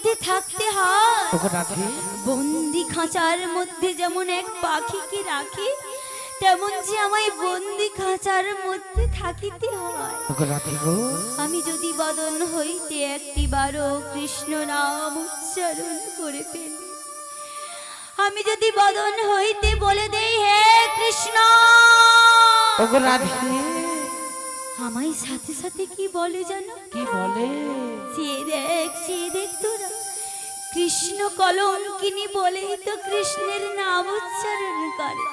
মধ্যে থাকতে হয়। বন্দি খাঁচার মধ্যে যেমন এক পাখিকে রাখি, তেমন যে আমায় বন্দি খাঁচার মধ্যে থাকিতে হয়। আমি যদি বদন হইতে একটিবারও কৃষ্ণ নাম উচ্চারণ করে ফেলি, আমি যদি বদন হইতে বলে দেই হে কৃষ্ণ, আমায় সাথে সাথে কি বলে জানো? কি বলে? চেয়ে দেখ তোরা, কৃষ্ণ কলঙ্কিনী বলেই তো কৃষ্ণের নাম উচ্চারণ করে।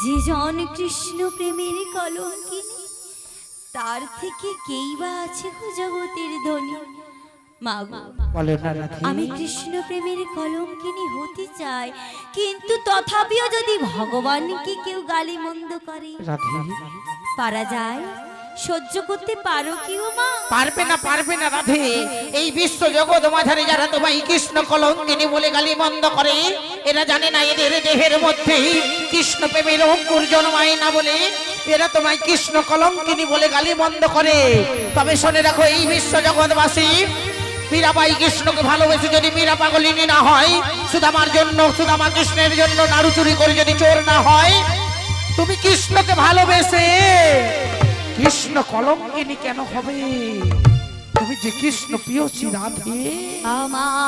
যে জন কৃষ্ণ প্রেমের কলঙ্কিনী, তার থেকে কেই বা আছে গো জগতের ধনী। মাগো, আমি কৃষ্ণ প্রেমের কলঙ্কিনী হতে চাই, কিন্তু তথাপিও যদি ভগবানকে কেউ গালি মন্দ করে, পারা যায়? সহ্য করতে পারো কি ও মা? পারবে না রাধে। এই বিশ্ব জগৎ মাঝারে যারা তোমায় কৃষ্ণ কলঙ্কিনী বলে গালি মন্দ করে, এরা জানে না এদের দেহের মধ্যে কৃষ্ণ প্রেমের অঙ্কুর জন্মায় না বলে এরা তোমায় কৃষ্ণ কলঙ্কিনী বলে গালি মন্দ করে। তবে শুনে রাখো, এই বিশ্ব জগৎবাসী মীরাবাই কৃষ্ণকে ভালোবেসে যদি মীরা পাগলিনী না হয়, সুদামার জন্য, সুদামা কৃষ্ণের জন্য নাড়ু চুরি করে যদি চোর না হয়, তুমি কৃষ্ণকে ভালোবেসে কৃষ্ণ কলঙ্কিনী কেন হবে? তুমি যে কৃষ্ণ প্রিয়সী রাধে। আমার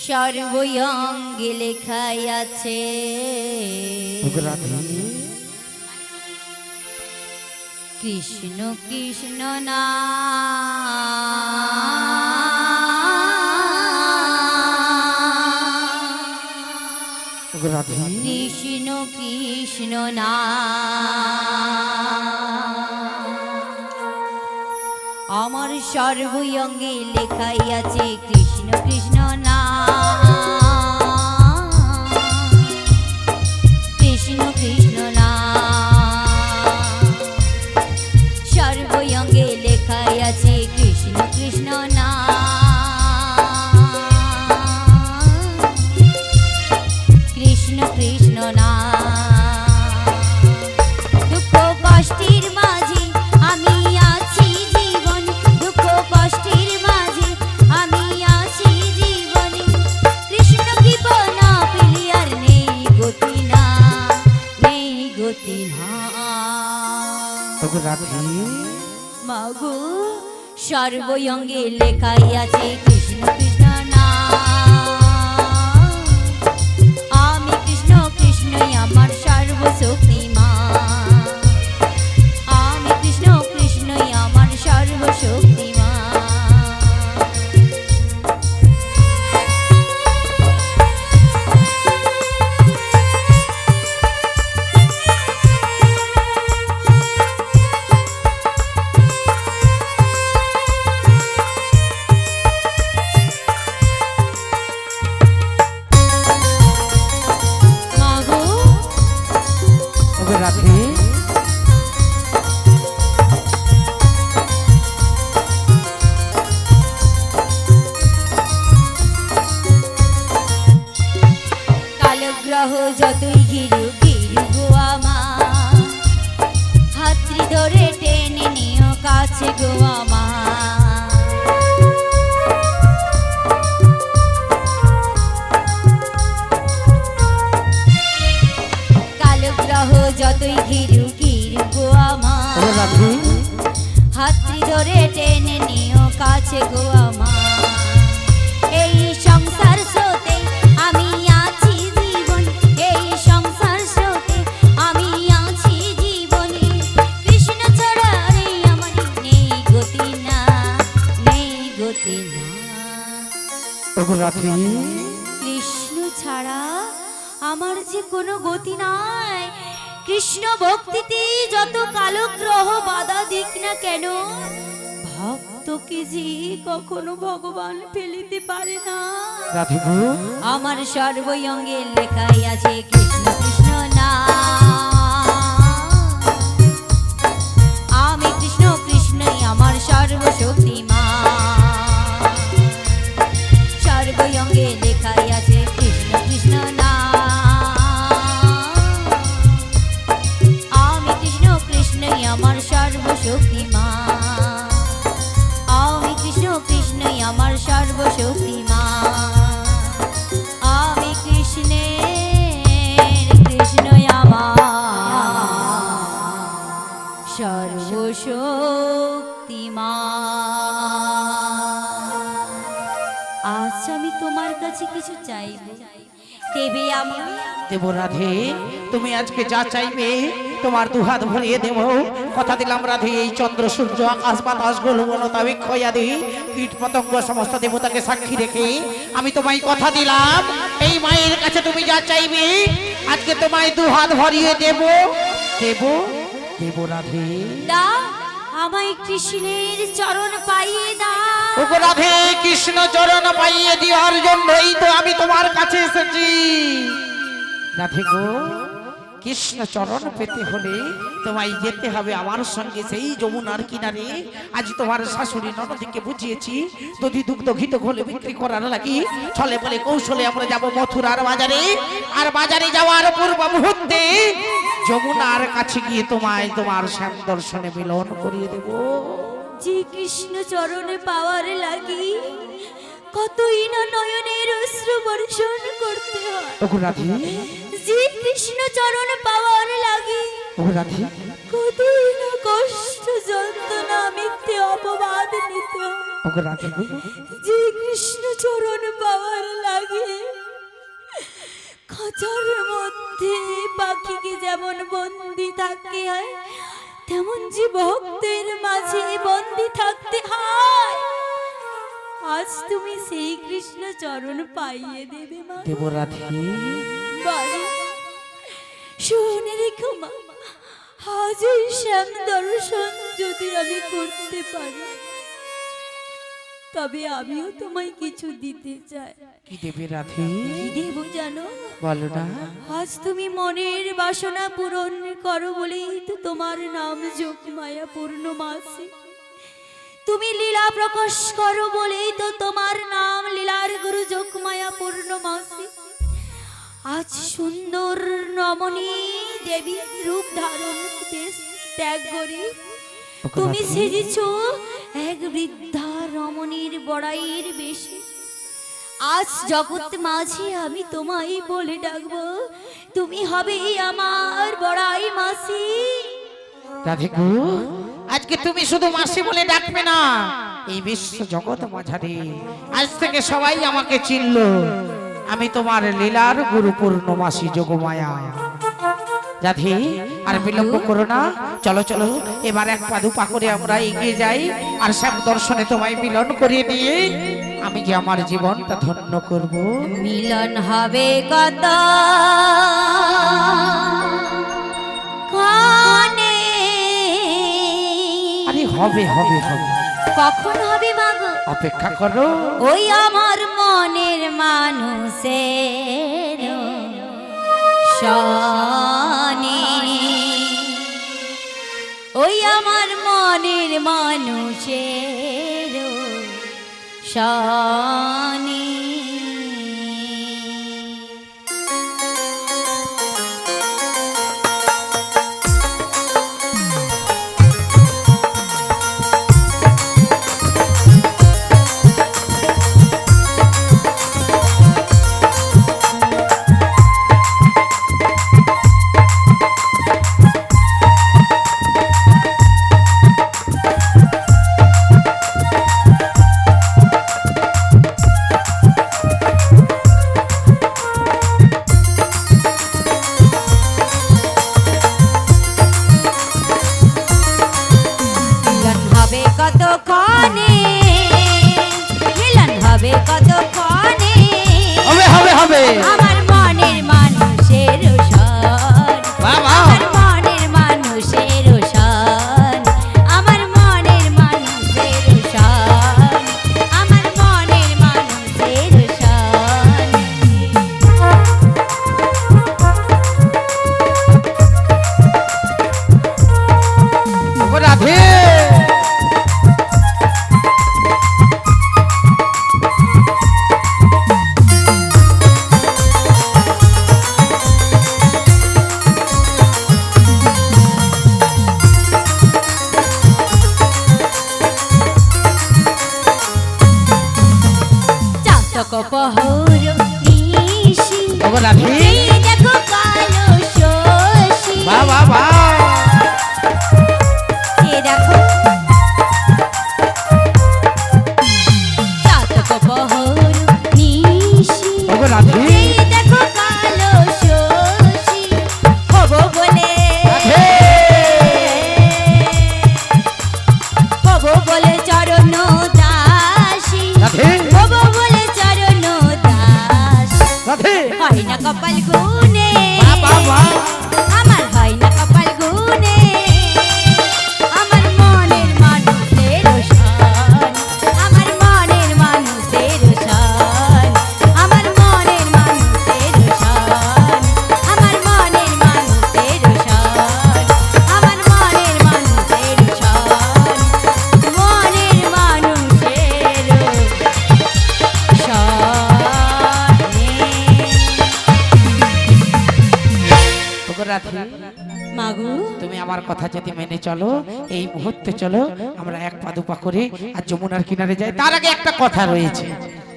সর্বঙ্গে লেখাই আছে কৃষ্ণ কৃষ্ণ না কৃষ্ণ কৃষ্ণ না আমার সর্বঙ্গে লেখাই আছে কৃষ্ণ কৃষ্ণ না কৃষ্ণ কৃষ্ণ না সর্বঙ্গে লেখাই আছে কৃষ্ণ কৃষ্ণ না কৃষ্ণ কৃষ্ণ না দুঃখ কষ্টের মাঝে আমি আছি জীবন দুঃখ কষ্টের মাঝে আমি আছি জীবনে কৃষ্ণ কৃপা না পেলে আর নেই গতি না নেই গতি না মাগো সর্বঙ্গে লেখাই আছে কৃষ্ণ কৃষ্ণ না আমি কৃষ্ণ কৃষ্ণই আমার সর্বশক্তিমান আমি কৃষ্ণ কৃষ্ণই আমার সর্বশক্তিমান কালগ্রহ যতই ঘিরু ঘিরু গো আমার হাতড়ি ধরে টেনে নিও কাছে গো আমার কালগ্রহ যতই ঘিরু ঘিরু গো আমার হাতড়ি ধরে টেনে নিও কাছে গো আমার এই সংসার স্রোতে আমি আছি জীবন এই সংসার স্রোতে আমি আছি জীবনে কৃষ্ণ ছাড়া রে আমার নেই গতি না নেই গতি না কৃষ্ণ ছাড়া আমার যে কোনো গতি নাই কৃষ্ণ ভক্তিতে যত কালগ্রহ বাধা দিক না কেন ভক্তকে যে কখনো ভগবান ফেলিতে পারে না আমার সর্বঙ্গে লেখাই আছে কৃষ্ণ কৃষ্ণ না আমি কৃষ্ণ কৃষ্ণই আমার সর্বশক্তিমান সর্বঙ্গে লেখাই আছে কৃষ্ণ কৃষ্ণ না আমি কৃষ্ণ কৃষ্ণই আমার সর্বশক্তিমান আমি কৃষ্ণ কৃষ্ণ আমার সর্বশক্তিমান। আমি কৃষ্ণের, কৃষ্ণই আমার সর্বশক্তিমান। আজ আমি তোমার কাছে কিছু চাইব, দেবে আমার? দেব রাধে, তুমি আজকে যা চাইবে তোমার দুহাত ভরিয়ে দেব। কথা দিলাম রাধে, এই চন্দ্র সূর্য আকাশ বাতাস গোলবনতা বৃক্ষয়াদি কীট পতঙ্গ সমস্ত দেবতাকে সাক্ষী রেখে আমি তোমায় কথা দিলাম, এই মায়ের কাছে তুমি যা চাইবে আজকে তোমায় দুহাত ভরিয়ে দেব। দেব দেব রাধে। দাও, আমায় কৃষ্ণের চরণ পাইয়ে দাও। ওগো রাধে, কৃষ্ণ চরণ পাইয়ে দেওয়ার জন্যই তো আমি তোমার কাছে এসেছি। রাধে গো, কৃষ্ণ চরণ পেতে হলে তোমায় যেতে হবে আমার সঙ্গে সেই যমুনার কিনারে। আজ তোমার শাশুড়ি ননদিকে বুঝিয়েছি দধি দুগ্ধ ঘিত ঘোলে বিক্রি করার লাগি ছলে বলে কৌশলে আমরা যাব মথুরার বাজারে। আর বাজারে যাওয়ার পূর্ব মুহূর্তে যমুনার কাছে গিয়ে তোমায় তোমার শ্যাম দর্শনে মিলন করিয়ে দেব। যে কৃষ্ণ চরণে পাওয়ার লাগি কতই না নয়নের অশ্রু বর্ষণ করতে হয়। ওগো রাধে, যে কৃষ্ণ চরণ পাওয়ার লাগি ওগো রাধে, কতই না কষ্ট যন্ত্রণা মিথ্যে অপবাদ নিতে হয়। ওগো রাধে গো, যে কৃষ্ণ চরণ পাওয়ার লাগে খাঁচার মধ্যে পাখিকে যেমন বন্দি থাকতে হয়, তেমন যে ভক্তের মাঝে বন্দি থাকতে হয়। আজ তুমি সেই কৃষ্ণ চরণ পাইয়ে দেবে মা। দেব রাধে। বারে শুনে রেখো মা, আজ ওই শ্যাম দর্শন যদি আমি করতে পারি তবে আমিও তোমায় কিছু দিতে চাই। কি দেবে রাধে? কি দেব জানো? বলো না। আজ তুমি মনের বাসনা পূরণ করো বলেই তো তোমার নাম যোগমায়া পূর্ণমাসী। তুমি লীলা প্রকাশ করো বলেই তো তোমার নাম লীলার গুরু যোগমায়া পূর্ণমাসী। আজ সুন্দর রমণী দেবী রূপ ধারণ বেশ ত্যাগ করি তুমি সেজেছ এক বৃদ্ধা রমণীর বড়াইয়ের বেশে। আজ জগৎ মাঝে আমি তোমায় বলে ডাকবো, তুমি হবে আমার বড়াই মাসি। রাধে গো, আজকে তুমি শুধু মাসি বলে ডাকবে না, এই বিশ্ব জগৎ মাঝারে আজ থেকে সবাই আমাকে চিনলো। আমি তোমার লীলার গুরু পূর্ণমাসী যোগমায়া। রাধে, আর বিলম্ব করো না, চলো চলো এবার এক পা দুপা করে আমরা এগিয়ে যাই আর শ্যাম দর্শনে তোমায় মিলন করিয়ে দিয়ে আমি যে আমার জীবনটা ধন্য করব। মিলন হবে কত কানে, আরে হবে হবে হবে, কখন হবে মাগো? অপেক্ষা করো। ওই আমার মনের মানুষের শানে, ওই আমার মনের মানুষের শানে। কতক্ষণে মিলন হবে, কতক্ষণে হবে হবে আমার মনের মানুষের সন, আমার মনের মানুষের সন, আমার মনের মানুষের সন, আমার মনের মানুষের সন। রাধে, কপহর নিশি ওগো রাধে এই দেখো কালো শশী বাহ বাহ বাহ এ দেখো সাত কপহর নিশি ওগো রাধে এই দেখো কালো শশী হব বলে রাধে হব বলে চরণ দাসী রাধে হব বলে চরণ দাস রাধে হয় না কপাল গুনে বাহ বাহ আমার হয় না কপাল গুনে আমার মনের মানুষের শান আমার মনের মানুষের শান আমার মনের মানুষের শান আমার মনের মানুষের শান আমার মনের মানুষের শান মনের মানুষের ওগো রাধে মাগু তুমি আমার কথা যদি মেনে চলো এই মুহূর্তে চলো আমরা এক পা দুপা করে আর যমুনার কিনারে যাই তার আগে একটা কথা রয়েছে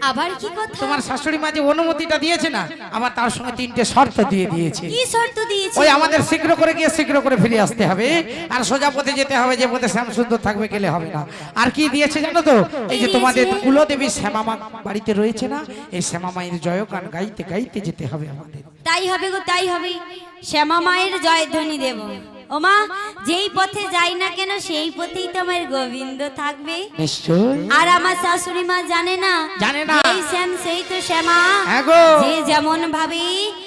আবার কি কথা তোমার শাশুড়ি মা যে অনুমতিটা দিয়েছে না আবার তার সঙ্গে তিনটে শর্ত দিয়ে দিয়েছে কি শর্ত দিয়েছে ওই আমাদের শীঘ্র করে গিয়ে শীঘ্র করে ফিরে আসতে হবে আর সোজা পথে যেতে হবে যে পথে শ্যাম সুন্দর থাকবে গেলে হবে না আর কি দিয়েছে জানো তো এই যে তোমাদের কুলদেবী শ্যামামা বাড়িতে রয়েছে না এই শ্যামামায়ের জয়গান গাইতে গাইতে যেতে হবে আমাদের তাই হবে গো তাই হবে শ্যামা মায়ের জয়ধ্বনি দেব ও মা যেই পথে যাই না কেন সেই পথেই তো আমার গোবিন্দ থাকবে নিশ্চয় আর আমার শাশুড়ি মা জানে না জানে না। এই শ্যাম সেই তো শ্যামা হ্যাঁ গো। যে যেমন ভাবে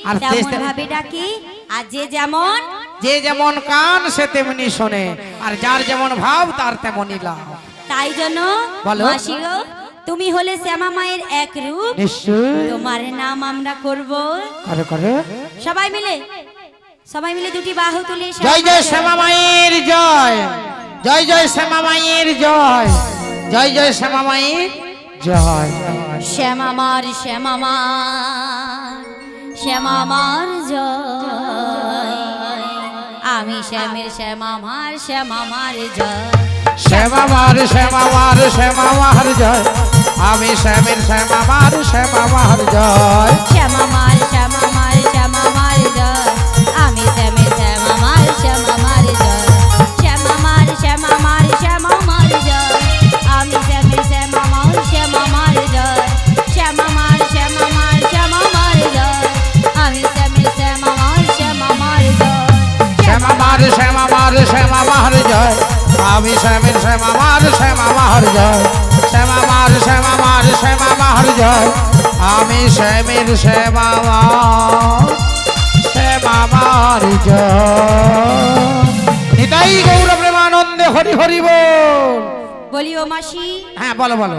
আর তেমন যে- ভাবে ডাকে আর যে যেমন যে যেমন কান সে তেমনি শোনে আর যার যেমন ভাব তার তেমনই লাভ তাই জন্য বলো। মাসি গো তুমি হলে শ্যামা মায়ের এক রূপ নিশ্চয় তোমার নাম আমরা করব করে করে সবাই মিলে দুটি বাহু তুলে জয় জয় শ্যামা মায়ের জয় জয় জয় শ্যামা মায়ের জয় জয় জয় শ্যামা মায়ের জয় শ্যামামার শ্যামামার জয় আমি শ্যামের শ্যামামার জয় শ্যামামার শ্যামামার শ্যামামার জয় আমি শ্যামের শ্যামামার শ্যামামার জয় শ্যামামার জয় আমি শ্যামের শ্যামামার জয় শ্যামামার জয় আমি শ্যামের শ্যামামার জয় শ্যামামার জয় আমি শ্যামের শ্যামামার জয় শ্যামামার শ্যামামার শ্যামামার জয় আমি শ্যামের শ্যামামার শ্যামামার জয় শ্যামামার শ্যামামার শ্যামামার জয় আমি শ্যামের শ্যামামার জয় নিতাই গৌর প্রেমানন্দে হরি হরি বল বলি ও মাসি হ্যাঁ বলো বলো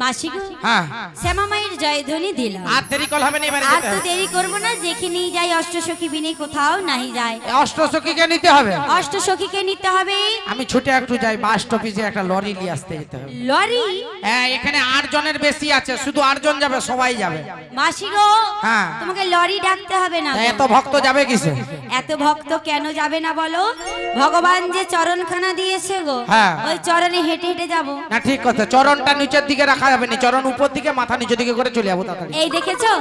মাসি গো হ্যাঁ শ্যামা মায়ের জয়ধ্বনি দিলাম আর দেরি কল হবে না এবারে আর যেতে তো হবে। দেরি করবো না যেখানেই যাই অষ্টসখী বিনে কোথাও নাহি যায় অষ্টসখীকে নিতে হবে অষ্টসখীকে নিতে হবে আমি ছুটে একটু যাই বাস স্টপেজে একটা লরি নিয়ে আসতে যেতে হবে লরি হ্যাঁ এখানে 8 জনের বেশি আছে শুধু 8 জন যাবে সবাই যাবে মাসি গো হ্যাঁ। তোমাকে লরি ডাকতে হবে না তা গো। এত ভক্ত যাবে কিসে এত ভক্ত কেন যাবে না বলো ভগবান যে চরণখানা দিয়েছে গো হ্যাঁ। ওই চরণে হেঁটে হেঁটে যাব না ঠিক কথা চরণটা নিচের দিকে রাখা যাবে না চরণ উপর দিকে মাথা নিচের দিকে করে চলে যাবো তাড়াতাড়ি এই দেখেছো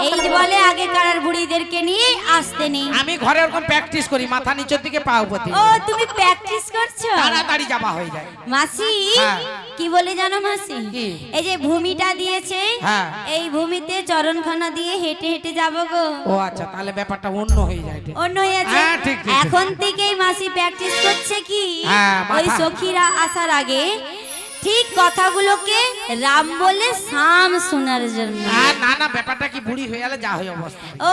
এই যে বলে আগে কারার বুড়িদেরকে নিয়ে আসতে নেই আমি ঘরে ওরকম প্র্যাকটিস করি মাথা নিচের দিকে পা উপর দিকে ও তুমি প্র্যাকটিস করছো তাড়াতাড়ি যাওয়া হয়ে যায় মাসি হ্যাঁ। কি বলে জানো মাসি কি? এই যে ভূমিটা দিয়েছে হ্যাঁ। এই ভূমিতে চরণখানা দিয়ে হেঁটে হেঁটে যাবো গো ও আচ্ছা তাহলে ব্যাপারটা অন্য হয়ে যায় এটা। অন্য হয়ে আছে হ্যাঁ, ঠিক, ঠিক, ঠিক। এখন থেকেই মাসি প্র্যাকটিস করছে কি হ্যাঁ, মাথা- ওই সখীরা আসার আগে ঠিক কথাগুলোকে রাম বলে সাম শোনার জন্য আর না না ব্যাপারটা কি বুড়ি হয়ে গেলে যা হয় অবস্থা ও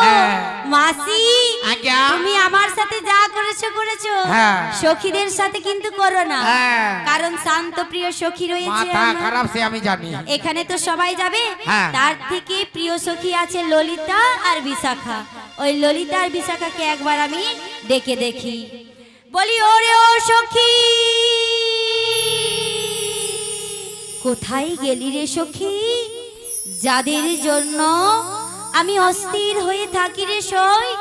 হ্যাঁ। মাসি আজ্ঞা। তুমি আমার সাথে যা করেছো হ্যাঁ। সখীদের সাথে কিন্তু করো না হ্যাঁ। কারণ শান্ত প্রিয় সখী রয়েছে মাথা আমার। খারাপ সে আমি জানি এখানে তো সবাই যাবে হ্যাঁ। তার থেকে প্রিয় সখী আছে ললিতা আর বিশাখা ওই ললিতা আর বিশাখাকে একবার আমি ডেকে দেখি বলি ওরে ও সখী কোথায় গেলি রে সখী যাদের জন্য আমি অস্থির হয়ে থাকি রে সই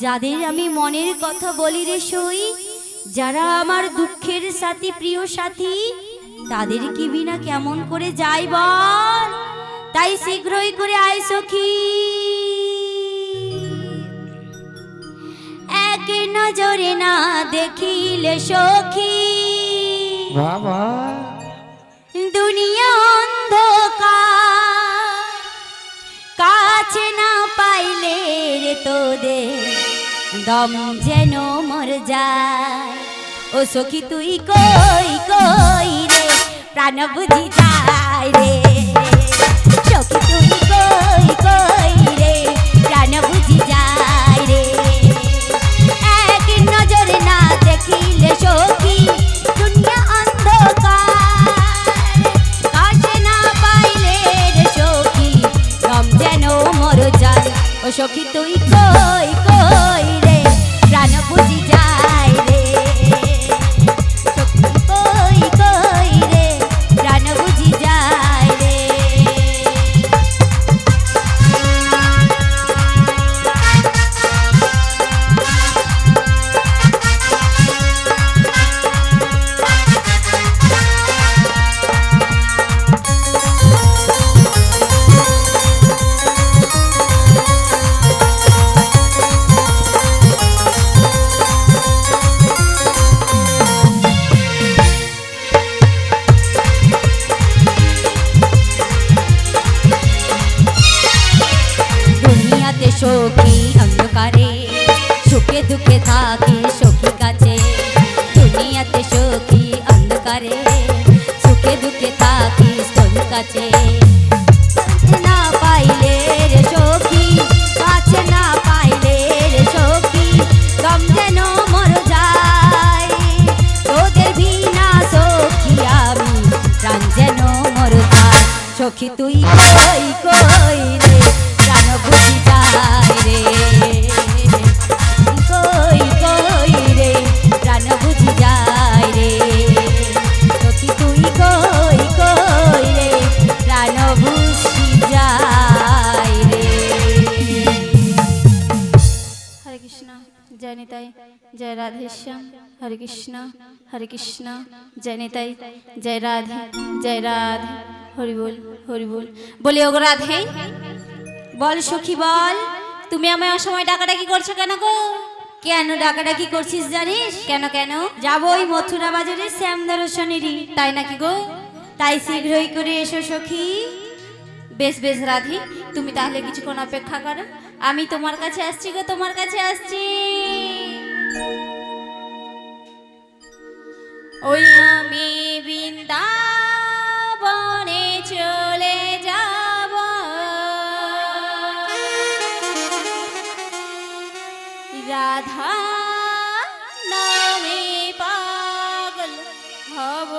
যাদের আমি মনের কথা বলি রে সই যারা আমার দুঃখের সাথী প্রিয় সাথী তাদের কি বিনা কেমন করে যাই বল? তাই শীঘ্রই করে আয় সখী, এক নজরে না দেখিলে সখী বাবা দুনিয়া অন্ধকার, কাছে না পাইলে রে তোদের দম যেন মর যায়। ও সখী তুই কই কই রে, প্রাণ বুঝি যায় রে। সখী তুই কই কই রে, প্রাণ বুঝি যায় রে। এক নজরে না দেখিলে সখী দুনিয়া অন্ধকার, কাছে না পাইলে রে সখী দম যেন মর যায়। ও সখী তুই কই কই রে, প্রাণ বুঝি যায় রে। সখী কই কই রে, প্রাণ বুঝি যায় রে। দুনিয়াতে সখী অন্ধকারে, সুখে দুঃখে থাকি সখী কাছে। দুনিয়াতে সখী অন্ধকারে, সুখে দুঃখে থাকি সখী কাছে। না পাইলে রে সখী, কাছে না পাইলে রে সখী দম যেন মর যায়। তোদের বিনা সখী আমি প্রাণ যেন মর যায়। সখী তুই কই কই রে, প্রাণ বুঝি যায় রে। কই কই রে, প্রাণ বুঝি যায় রে। সখী তুই কই কই রে, প্রাণ বুঝি যায় রে। হরে কৃষ্ণ, জয় নিতাই, জয় রাধেশ্যাম। হরে কৃষ্ণ জয় নিতাই, জয় রাধে, জয় রাধে। হরি বল হরি বল। বলি ওগো রাধে, বল সখী বল, তুমি আমায় অসময় ডাকাডাকি করছো কেন গো? কেন ডাকাডাকি করছিস জানিস? কেন কেন? যাবো ওই মথুরা বাজারে শ্যাম দর্শনেরই। তাই নাকি গো? তাই শীঘ্রই করে এসো সখী। বেশ বেশ রাধে, তুমি তাহলে কিছুক্ষণ অপেক্ষা করো, আমি তোমার কাছে আসছি গো, তোমার কাছে আসছি। ওই আমি বৃন্দাবনে চলে যাব, রাধা নামে পাগল হব।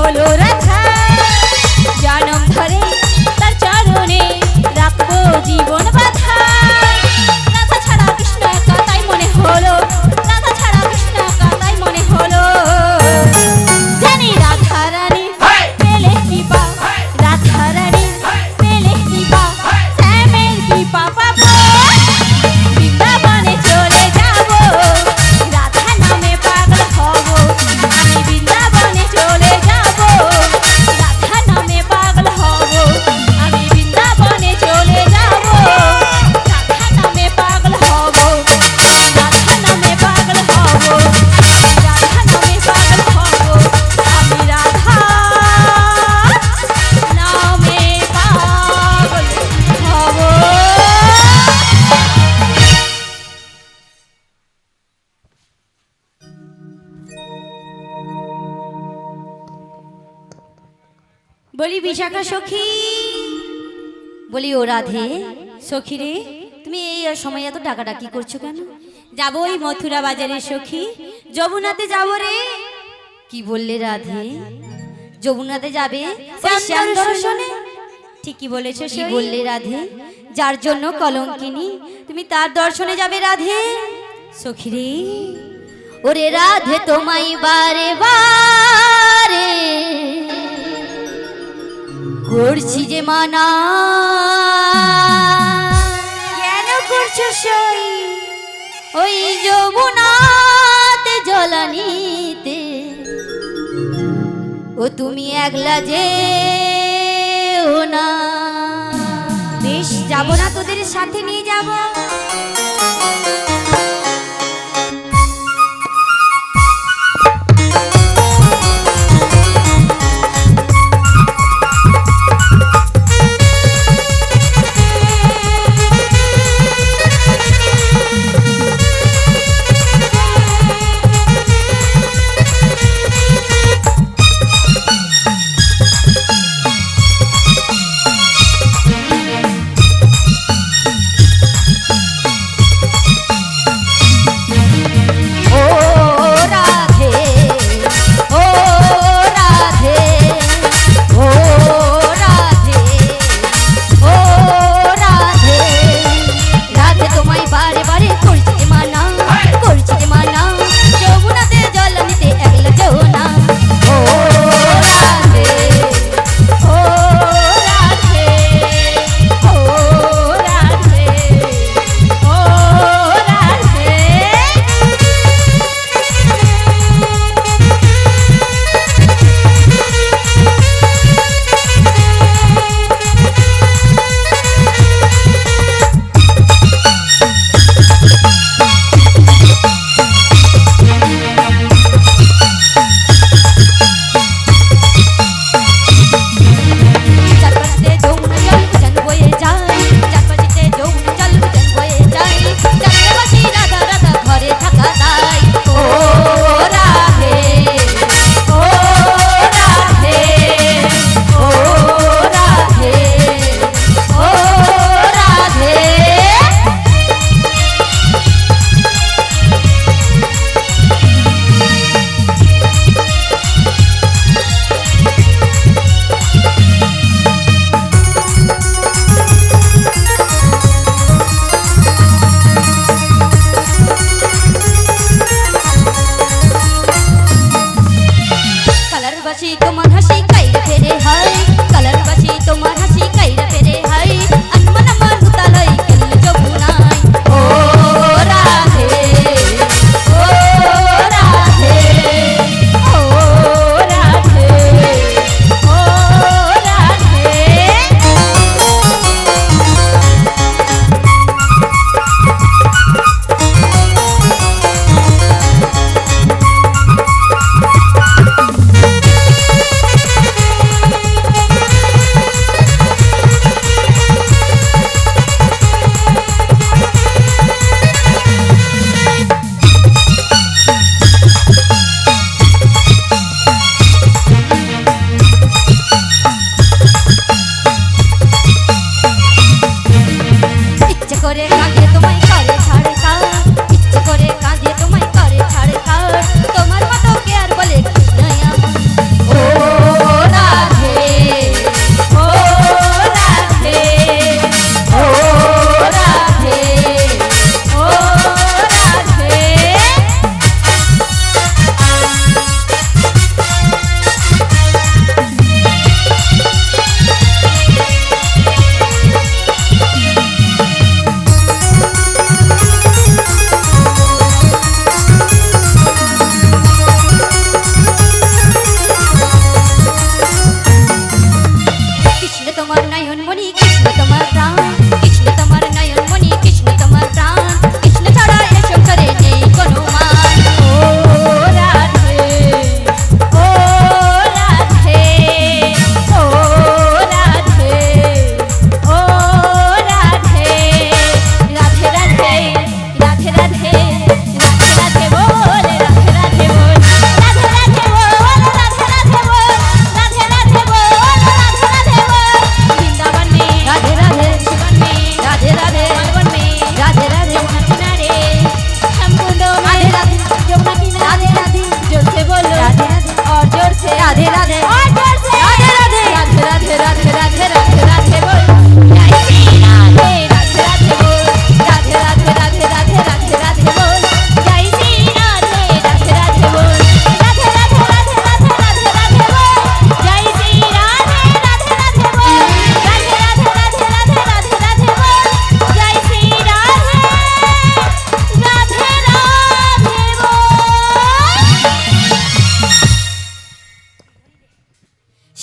হলো রাধা জনম ধরে তার চরণে রাখবো জীবন বাধা রাধা ছাড়া কৃষ্ণ একা তাই মনে হলো রাধা ছাড়া কৃষ্ণ একা তাই মনে হলো জানি রাধা রানী পেলে কৃপা রাধা রানী পেলে কৃপা শ্যামের কৃপা পাবো বৃন্দাবনে চলে যাব রাধা নামে পাগল হব আমি বৃন্দাবনে চলে যাব রাধা নামে পাগল হব আমি বৃন্দাবনে চলে যাব রাধা নামে পাগল হব রাধা নামে পাগল হব রাধা নামে পাগল হব আমি রাধা নামে পাগল হব। বলি বিশাখা সখী বলি ও রাধে সখী রে তুমি এই সময় এত ডাকাডাকি করছো কেন? যাবো ওই মথুরা বাজারে সখী যমুনাতে যাবো রে। কি বললে রাধে? যমুনাতে যাবে ওই শ্যাম দর্শনে? ঠিকই বলেছো। কি বললে রাধে? যার জন্য কলঙ্কিনী তুমি তার দর্শনে যাবে রাধে। সখী রে ওরে রাধে তোমায় বারে বারে করছি যে মানা কেন করছো সই ওই যমুনাতে জলানিতে ও তুমি একলা যে না। বেশ যাবো না তোদের সাথে নিয়ে যাবো।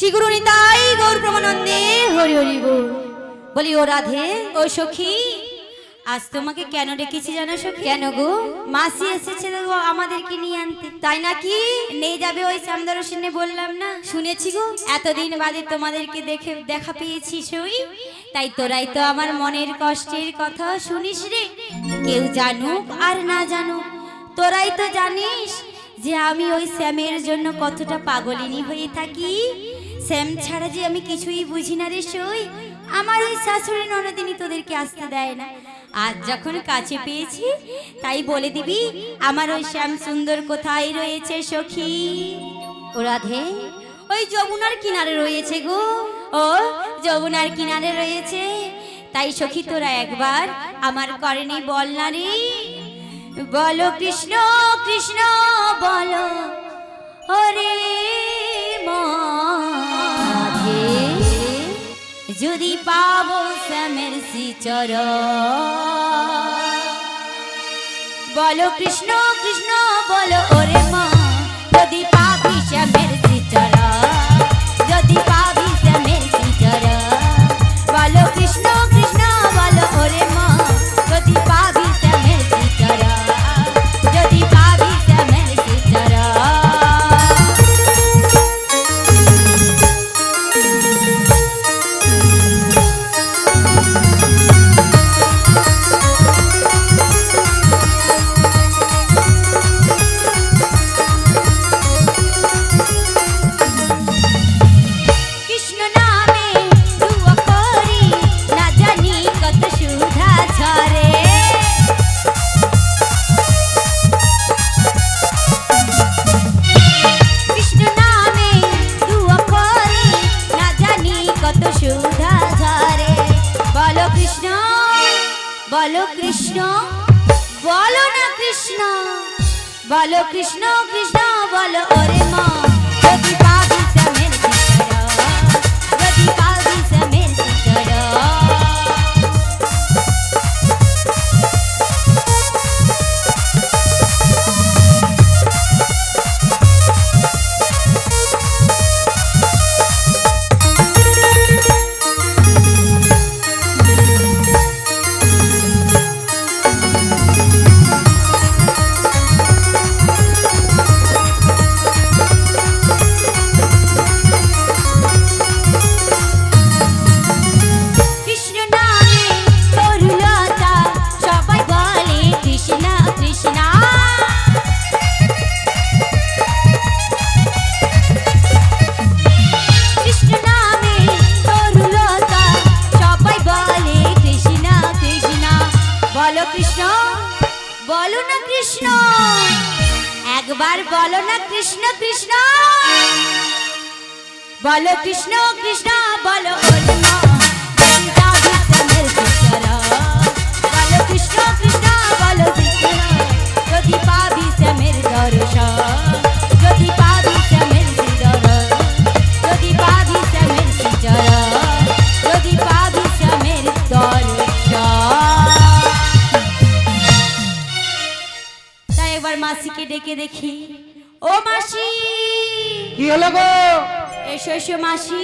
শ্রী গুরু নিতাই গৌর প্রমানন্দে হরি হরি বল। বলি ও রাধে, ও সখী, আজ তোমাকে কেন ডেকেছি জানো সখী? কেন গো? মাসি এসেছে গো আমাদেরকে নিয়ে আনতে। তাই নাকি? নিয়ে যাবে ওই শ্যামদর্শনে, বললাম না? শুনেছি গো। এতদিন বাদে তোমাদেরকে দেখা পেয়েছি সই, তাই তোরাই তো আমার মনের কষ্টের কথা শুনিস রে। কেউ জানুক আর না জানুক, তোরাই তো জানিস যে আমি ওই শ্যামের জন্য কতটা পাগলিনী হয়ে থাকি। শ্যাম ছাড়া যে আমি কিছুই বুঝি না রে সই। আমার ওই শাশুড়ি ননদিনী তোদেরকে আসতে দেয় না। আজ যখন কাছে পেয়েছি, তাই বলে দিবি আমার ওই শ্যাম সুন্দর কোথায় রয়েছে সখী। ও রাধে, ওই যমুনার কিনারে রয়েছে গো। ও যমুনার কিনারে রয়েছে, তাই সখী তোরা একবার আমার করণে বল না রে। বলো কৃষ্ণ কৃষ্ণ বলো হরে মাধে, যদি পাবো শ্যামের শ্রীচর। বলো কৃষ্ণ কৃষ্ণ বলো ওরে মা, যদি পাবি শ্যামের শ্রীচর, যদি পাবি শ্যামের শ্রীচর। বলো কৃষ্ণ কৃষ্ণ বলো ওরে মা, যদি পাবি শ্যামের শ্রীচর, যদি পাবি শ্যামের শ্রীচর। কৃষ্ণ নামে দুয়া করি, না জানি কত সুধা ঝরে। কৃষ্ণ নামে দুয়া করি, না জানি কত সুধা ঝরে। বলো কৃষ্ণ, বলো কৃষ্ণ, বলো না কৃষ্ণ, বলো কৃষ্ণ কৃষ্ণ বলো ওরে মা, যদি পাবি শ্যামের শ্রীচর, যদি পাবি শ্যামের শ্রীচর। কৃষ্ণ নামে তরুলতা, সবাই বলে কৃষ্ণ কৃষ্ণ। কৃষ্ণ নামে তরুলতা, সবাই বলে কৃষ্ণ কৃষ্ণ। বলো কৃষ্ণ, বলো না কৃষ্ণ, একবার বলো না কৃষ্ণ কৃষ্ণ। বলো কৃষ্ণ কৃষ্ণ বলো ওরে মা, যদি পাবি শ্যামের শ্রীচর। বলো কৃষ্ণ কৃষ্ণ বলো কৃষ্ণ, যদি পাবি শ্যামের দর্শন, যদি পাবি শ্যামের শ্রীচর, যদি পাবি শ্যামের শ্রীচর, যদি পাবি শ্যামের দর্শন। তাই একবার মাসিকে ডেকে দেখি। ও মাসি, কি হলো গো? এসো এসো মাসি।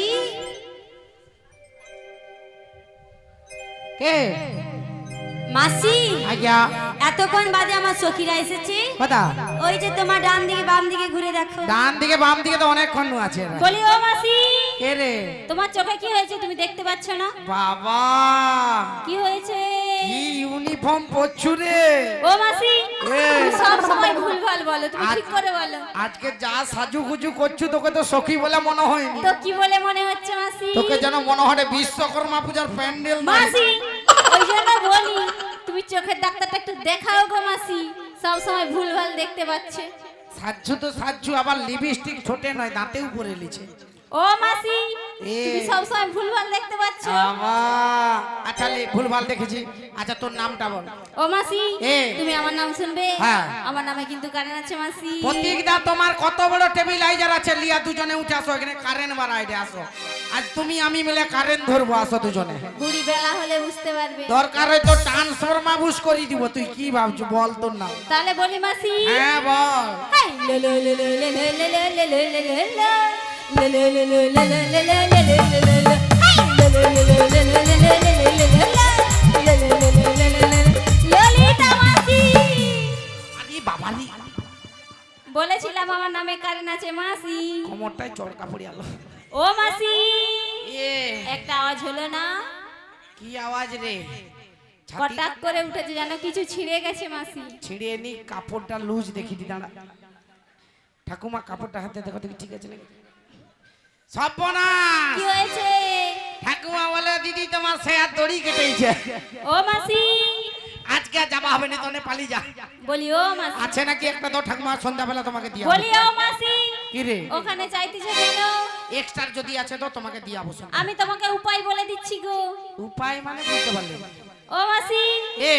কে? মাসি, আজ্ঞা। এতক্ষণ বাদে আমার সখীরা এসেছে। কথা ওই যে তোমার ডান দিকে বাম দিকে ঘুরে দেখো। ডান দিকে বাম দিকে তো অনেকক্ষণ আছে এরা। বলি ও মাসি, কে রে? তোমার চোখে কি হয়েছে তুমি দেখতে পাচ্ছ না? বাবা, কি হয়েছে? কি ইউনিফর্ম পরছু রে? ও মাসি, এ। তুমি সব সময় ভুলভাল বলো, তুমি ঠিক করে বলো। আজকে যা সাজুগুজু করছু, তোকে তো সখী বলে মনে হয়নি। তো কি বলে মনে হচ্ছে মাসি? তোকে যেন মনে হয় বিশ্বকর্মা পূজার প্যান্ডেল। মাসি, ওই জন্য বলি তুমি চোখের ডাক্তারটা একটু দেখাও গো মাসি, সব সময় ভুলভাল দেখতে পাচ্ছে। সাজু তো সাজু, আবার লিপস্টিক ছোটে নয়, দাঁতেও পরে লিছে। ও মাসি, এ। তুমি সব সময় ভুলভাল দেখতে পাচ্ছ। আচ্ছা ভুলভাল দেখেছি। আচ্ছা তোর নামটা বল। ও মাসি, এ। তুমি আমার নাম শুনবে? হ্যাঁ। আমার নামে কিন্তু কারেন্ট আছে মাসি। প্রতীকদা, তোমার কত বড় টেবিলাইজার আছে, লিয়া দুজনে উঠে আসো, এখানে কারেন্ট বাড়াইতে আসো। আজ তুমি আমি মিলে কারেন্ট ধরবো, আসো দুজনে। বুড়ি বেলা হলে বুঝতে পারবে। দরকার হয় তো ট্রান্সফরমার বুশ করে দিব। তুই কি ভাবছো বল তোর নাম? তাহলে বলি মাসি। হ্যাঁ বল। হাই, লো লো লো লো লো লো লো লো লো লো লো লো। ললিতা মাসি আরে বাবারি বলেছিলাম আমার নামে কারে নাচে মাসি। কোমরটায় চড়কা পড়ে গেল। ও মাসি এ একটা আওয়াজ হলো না, কি আওয়াজ রে? ছাতি হঠাৎ করে উঠেছে যেন কিছু ছিঁড়ে গেছে মাসি। ছিঁড়ে নি, কাপড়টা লুজ দেখি দি দাঁড়া। ঠাকুমা কাপড়টা হাতে দেখো দেখি ঠিক আছে নাকি। সর্বনাশ! কি হয়েছে? ঠাকুমা বলে দিদি তোমার শেয়ার দড়ি কেটেছে। ও মাসি আজকে আর যাবা হবে না, তোনে পালি যা। বলি ও মাসি, আছে নাকি একটা তো ঠাকুমা সন্ধ্যাবেলা তোমাকে দিয়া বলি ও মাসি কি রে? ওখানে চাইতেছো কেন? এক্সট্রা যদি আছে তো তোমাকে দিয়া বসো। আমি তোমাকে উপায় বলে দিচ্ছি গো। উপায় মানে বুঝতে পারলে? ও মাসি এ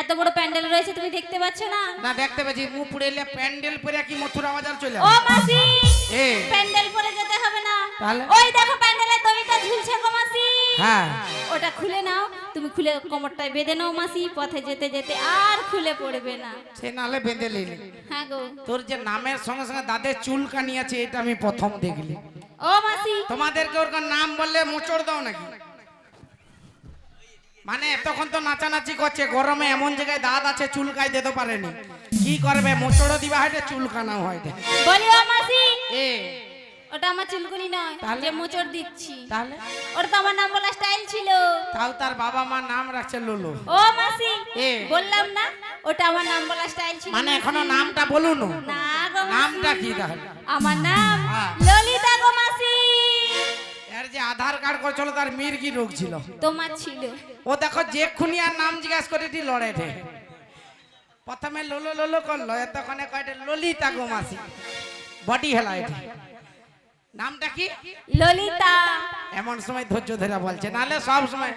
এত বড় প্যান্ডেল রয়েছে তুমি দেখতে পাচ্ছ না? না দেখতে পাচ্ছি, মুখ পুড়ে এলে প্যান্ডেল পরে কি মথুরা বাজার চলে ও যাবে? মাসি এ প্যান্ডেল পরে যেতে হবে না, তাহলে? ওই দেখো প্যান্ডেলের দড়িটা ঝুলছে গো মাসি। হ্যাঁ ওটা খুলে নাও, তুমি খুলে কোমরটায় বেঁধে নাও মাসি, পথে যেতে যেতে আর খুলে পড়বে না। সে নালে বেঁধে নিলে। হ্যাঁ গো। তোর যে নামের সঙ্গে সঙ্গে দাঁতের চুলকানি আছে এটা আমি প্রথম দেখলি। ও মাসি তোমাদেরকে ওর নাম বললে মোচড় দাও নাকি? মানে তখন তো নাচানাচি করছে, গরমে এমন জায়গায় দাঁত আছে চুলকাই দিতে পারেনি, কি করবে? মোচড় দিবা হয় চুলকানাও হয়। বলি ও মাসি এ ওটা আমার চুলকুনি নয়, তাহলে? যে মোচড় দিচ্ছি তাহলে ওটা তো আমার নাম বলা স্টাইল ছিল। তাও তার বাবা মার নাম রাখছে লোলো। ও মাসি এ। বললাম না ওটা আমার নাম বলা স্টাইল ছিল। মানে এখনো নামটা বলুন। না গো মাসি। নামটা কি তাহলে? আমার নাম হ্যাঁ। ললিতা গো মাসি। এর যে আধার কার্ড করছিল তার মির্গি রোগ ছিল। তোমার ছিল। ও দেখো যে খুনি আর নাম জিজ্ঞাসা করে দি লড়ে দে। প্রথমে লোলো লোলো করলো, এতক্ষণে কয়টা ললিতা গো মাসি। বডি হেলা এটা। নামটা কি? ললিতা। এমন সময় ধৈর্য ধরে বলছে, নালে সব সময়